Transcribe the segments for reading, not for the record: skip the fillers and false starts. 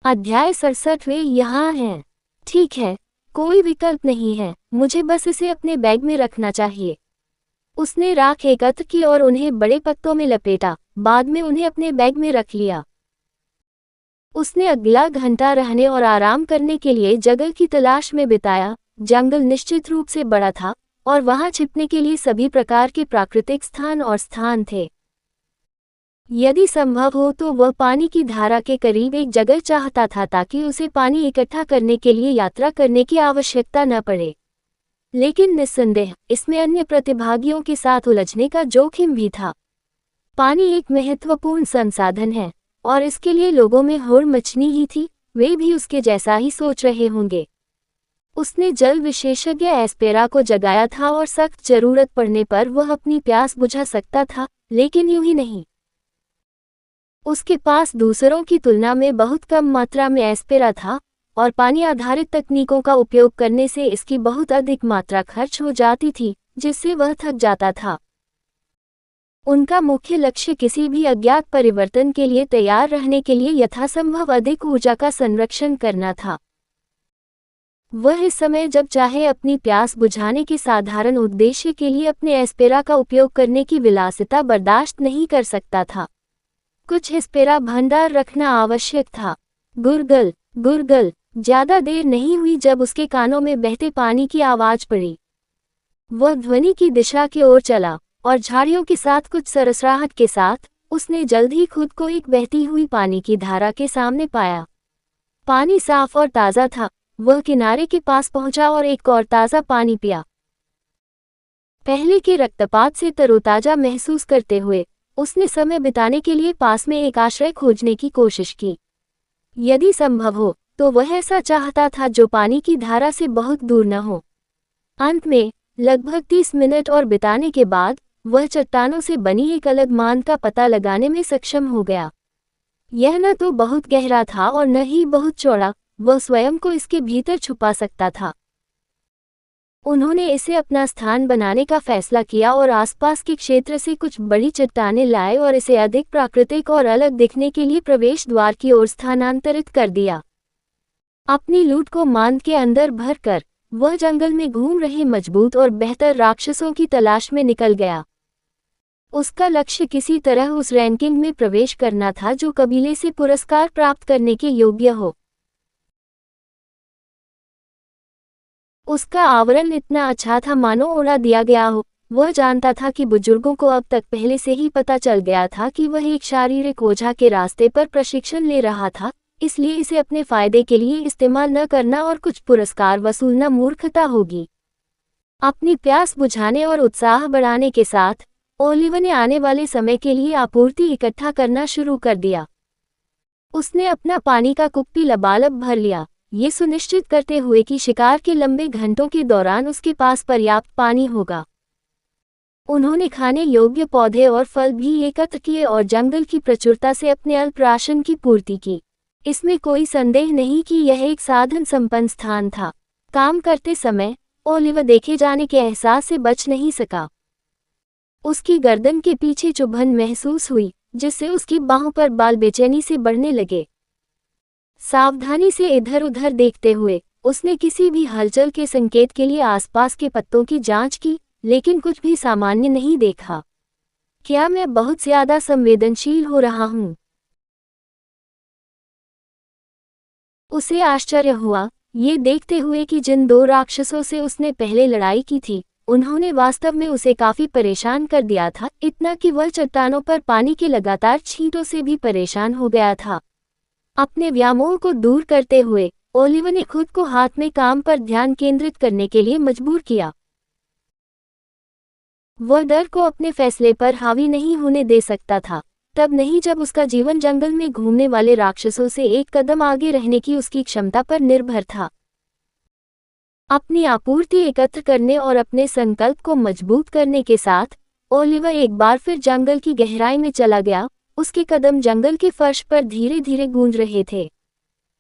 अध्याय 67 यहाँ है। ठीक है, कोई विकल्प नहीं है, मुझे बस इसे अपने बैग में रखना चाहिए। उसने राख एकत्र की और उन्हें बड़े पत्तों में लपेटा, बाद में उन्हें अपने बैग में रख लिया। उसने अगला घंटा रहने और आराम करने के लिए जंगल की तलाश में बिताया। जंगल निश्चित रूप से बड़ा था और वहां छिपने के लिए सभी प्रकार के प्राकृतिक स्थान थे। यदि संभव हो तो वह पानी की धारा के करीब एक जगह चाहता था ताकि उसे पानी इकट्ठा करने के लिए यात्रा करने की आवश्यकता न पड़े। लेकिन निस्संदेह इसमें अन्य प्रतिभागियों के साथ उलझने का जोखिम भी था। पानी एक महत्वपूर्ण संसाधन है और इसके लिए लोगों में होड़ मचनी ही थी, वे भी उसके जैसा ही सोच रहे होंगे। उसने जल विशेषज्ञ एस्पेरा को जगाया था और सख्त जरूरत पड़ने पर वह अपनी प्यास बुझा सकता था, लेकिन यूं ही नहीं। उसके पास दूसरों की तुलना में बहुत कम मात्रा में एस्पेरा था और पानी आधारित तकनीकों का उपयोग करने से इसकी बहुत अधिक मात्रा खर्च हो जाती थी, जिससे वह थक जाता था। उनका मुख्य लक्ष्य किसी भी अज्ञात परिवर्तन के लिए तैयार रहने के लिए यथासंभव अधिक ऊर्जा का संरक्षण करना था। वह इस समय जब चाहे अपनी प्यास बुझाने के साधारण उद्देश्य के लिए अपने एस्पेरा का उपयोग करने की विलासिता बर्दाश्त नहीं कर सकता था। कुछ एस्पेरा भंडार रखना आवश्यक था। गुरगल गुरगल। ज्यादा देर नहीं हुई जब उसके कानों में बहते पानी की आवाज पड़ी। वह ध्वनि की दिशा की ओर चला और झाड़ियों के साथ कुछ सरसराहट के साथ उसने जल्द ही खुद को एक बहती हुई पानी की धारा के सामने पाया। पानी साफ और ताज़ा था। वह किनारे के पास पहुंचा और एक और ताज़ा पानी पिया। पहले के रक्तपात से तरोताजा महसूस करते हुए उसने समय बिताने के लिए पास में एक आश्रय खोजने की कोशिश की। यदि संभव हो तो वह ऐसा चाहता था जो पानी की धारा से बहुत दूर न हो। अंत में लगभग 30 मिनट और बिताने के बाद वह चट्टानों से बनी एक अलग मान का पता लगाने में सक्षम हो गया। यह न तो बहुत गहरा था और न ही बहुत चौड़ा, वह स्वयं को इसके भीतर छुपा सकता था। उन्होंने इसे अपना स्थान बनाने का फैसला किया और आसपास के क्षेत्र से कुछ बड़ी चट्टानें लाए और इसे अधिक प्राकृतिक और अलग दिखने के लिए प्रवेश द्वार की ओर स्थानांतरित कर दिया। अपनी लूट को मांद के अंदर भरकर वह जंगल में घूम रहे मजबूत और बेहतर राक्षसों की तलाश में निकल गया। उसका लक्ष्य किसी तरह उस रैंकिंग में प्रवेश करना था जो कबीले से पुरस्कार प्राप्त करने के योग्य हो। उसका आवरण इतना अच्छा था मानो उड़ा दिया गया हो। वह जानता था कि बुजुर्गों को अब तक पहले से ही पता चल गया था कि वह एक शारीरिक ओझा के रास्ते पर प्रशिक्षण ले रहा था, इसलिए इसे अपने फायदे के लिए इस्तेमाल न करना और कुछ पुरस्कार वसूलना मूर्खता होगी। अपनी प्यास बुझाने और उत्साह बढ़ाने के साथ ओलिवर ने आने वाले समय के लिए आपूर्ति इकट्ठा करना शुरू कर दिया। उसने अपना पानी का कुप्पी लबालब भर लिया, ये सुनिश्चित करते हुए कि शिकार के लंबे घंटों के दौरान उसके पास पर्याप्त पानी होगा। उन्होंने खाने योग्य पौधे और फल भी एकत्र किए और जंगल की प्रचुरता से अपने अल्प राशन की पूर्ति की। इसमें कोई संदेह नहीं कि यह एक साधन संपन्न स्थान था। काम करते समय ओलिवर देखे जाने के एहसास से बच नहीं सका। उसकी गर्दन के पीछे चुभन महसूस हुई, जिससे उसकी बाहों पर बाल बेचैनी से बढ़ने लगे। सावधानी से इधर उधर देखते हुए उसने किसी भी हलचल के संकेत के लिए आसपास के पत्तों की जांच की, लेकिन कुछ भी सामान्य नहीं देखा। क्या मैं बहुत ज्यादा संवेदनशील हो रहा हूं? उसे आश्चर्य हुआ, ये देखते हुए कि जिन 2 राक्षसों से उसने पहले लड़ाई की थी, उन्होंने वास्तव में उसे काफी परेशान कर दिया था, इतना कि वह चट्टानों पर पानी के लगातार छींटों से भी परेशान हो गया था। अपने व्यामोह को दूर करते हुए ओलिवर ने खुद को हाथ में काम पर ध्यान केंद्रित करने के लिए मजबूर किया। वह डर को अपने फैसले पर हावी नहीं होने दे सकता था, तब नहीं जब उसका जीवन जंगल में घूमने वाले राक्षसों से एक कदम आगे रहने की उसकी क्षमता पर निर्भर था। अपनी आपूर्ति एकत्र करने और अपने संकल्प को मजबूत करने के साथ ओलिवर एक बार फिर जंगल की गहराई में चला गया। उसके कदम जंगल के फर्श पर धीरे धीरे गूंज रहे थे।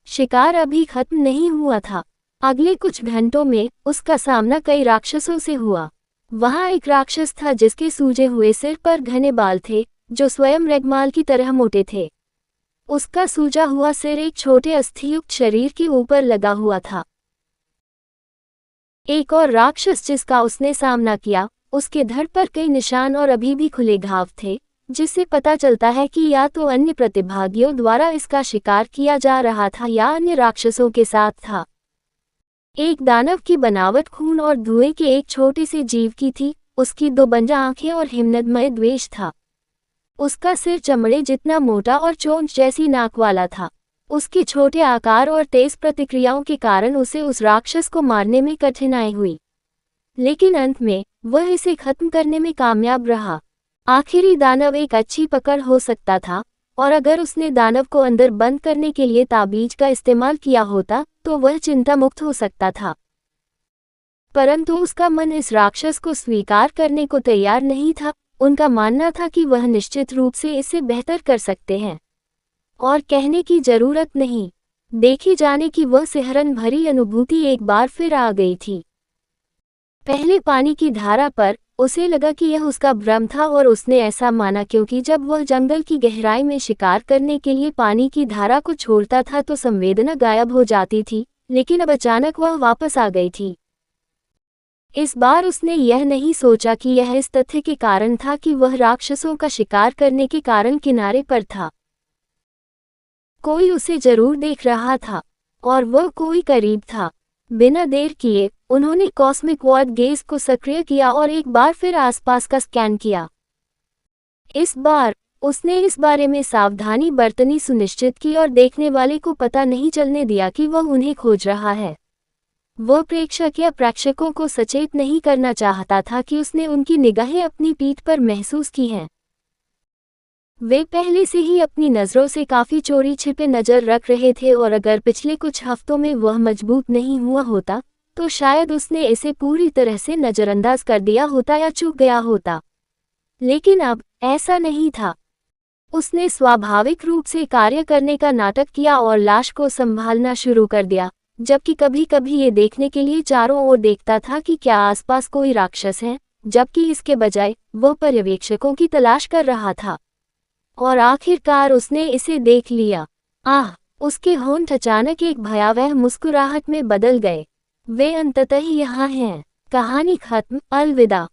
शिकार अभी खत्म नहीं हुआ था। अगले कुछ घंटों में उसका सामना कई राक्षसों से हुआ। वहां एक राक्षस था जिसके सूजे हुए सिर पर घने बाल थे, जो स्वयं रेगमाल की तरह मोटे थे। उसका सूजा हुआ सिर एक छोटे अस्थियुक्त शरीर के ऊपर लगा हुआ था। एक और राक्षस जिसका उसने सामना किया, उसके धड़ पर कई निशान और अभी भी खुले घाव थे, जिससे पता चलता है कि या तो अन्य प्रतिभागियों द्वारा इसका शिकार किया जा रहा था या अन्य राक्षसों के साथ था। एक दानव की बनावट खून और धुएं के एक छोटे से जीव की थी, उसकी 2 बंजा आंखें और हिम्मतमय द्वेष था। उसका सिर चमड़े जितना मोटा और चोंच जैसी नाक वाला था। उसके छोटे आकार और तेज प्रतिक्रियाओं के कारण उसे उस राक्षस को मारने में कठिनाई हुई, लेकिन अंत में वह इसे खत्म करने में कामयाब रहा। आखिरी दानव एक अच्छी पकड़ हो सकता था, और अगर उसने दानव को अंदर बंद करने के लिए ताबीज का इस्तेमाल किया होता तो वह चिंता मुक्त हो सकता था। परंतु उसका मन इस राक्षस को स्वीकार करने को तैयार नहीं था। उनका मानना था कि वह निश्चित रूप से इसे बेहतर कर सकते हैं, और कहने की जरूरत नहीं, देखे जाने की वह सिहरन भरी अनुभूति एक बार फिर आ गई थी। पहले पानी की धारा पर उसे लगा कि यह उसका भ्रम था, और उसने ऐसा माना क्योंकि जब वह जंगल की गहराई में शिकार करने के लिए पानी की धारा को छोड़ता था तो संवेदना गायब हो जाती थी, लेकिन अब अचानक वह वापस आ गई थी। इस बार उसने यह नहीं सोचा कि यह इस तथ्य के कारण था कि वह राक्षसों का शिकार करने के कारण किनारे पर था। कोई उसे जरूर देख रहा था, और वह कोई करीब था। बिना देर किए उन्होंने कॉस्मिक वॉर्ड गेज को सक्रिय किया और एक बार फिर आसपास का स्कैन किया। इस बार उसने इस बारे में सावधानी बरतनी सुनिश्चित की और देखने वाले को पता नहीं चलने दिया कि वह उन्हें खोज रहा है। वह प्रेक्षक या प्रेक्षकों को सचेत नहीं करना चाहता था कि उसने उनकी निगाहें अपनी पीठ पर महसूस की हैं। वे पहले से ही अपनी नज़रों से काफ़ी चोरी छिपे नज़र रख रहे थे, और अगर पिछले कुछ हफ्तों में वह मजबूत नहीं हुआ होता तो शायद उसने इसे पूरी तरह से नज़रअंदाज कर दिया होता या चूक गया होता। लेकिन अब ऐसा नहीं था। उसने स्वाभाविक रूप से कार्य करने का नाटक किया और लाश को संभालना शुरू कर दिया, जबकि कभी कभी ये देखने के लिए चारों ओर देखता था कि क्या आसपास कोई राक्षस है, जबकि इसके बजाय वह पर्यवेक्षकों की तलाश कर रहा था। और आखिरकार उसने इसे देख लिया। आह! उसके होंठ अचानक एक भयावह मुस्कुराहट में बदल गए। वे अंततः यहाँ हैं। कहानी खत्म। अलविदा।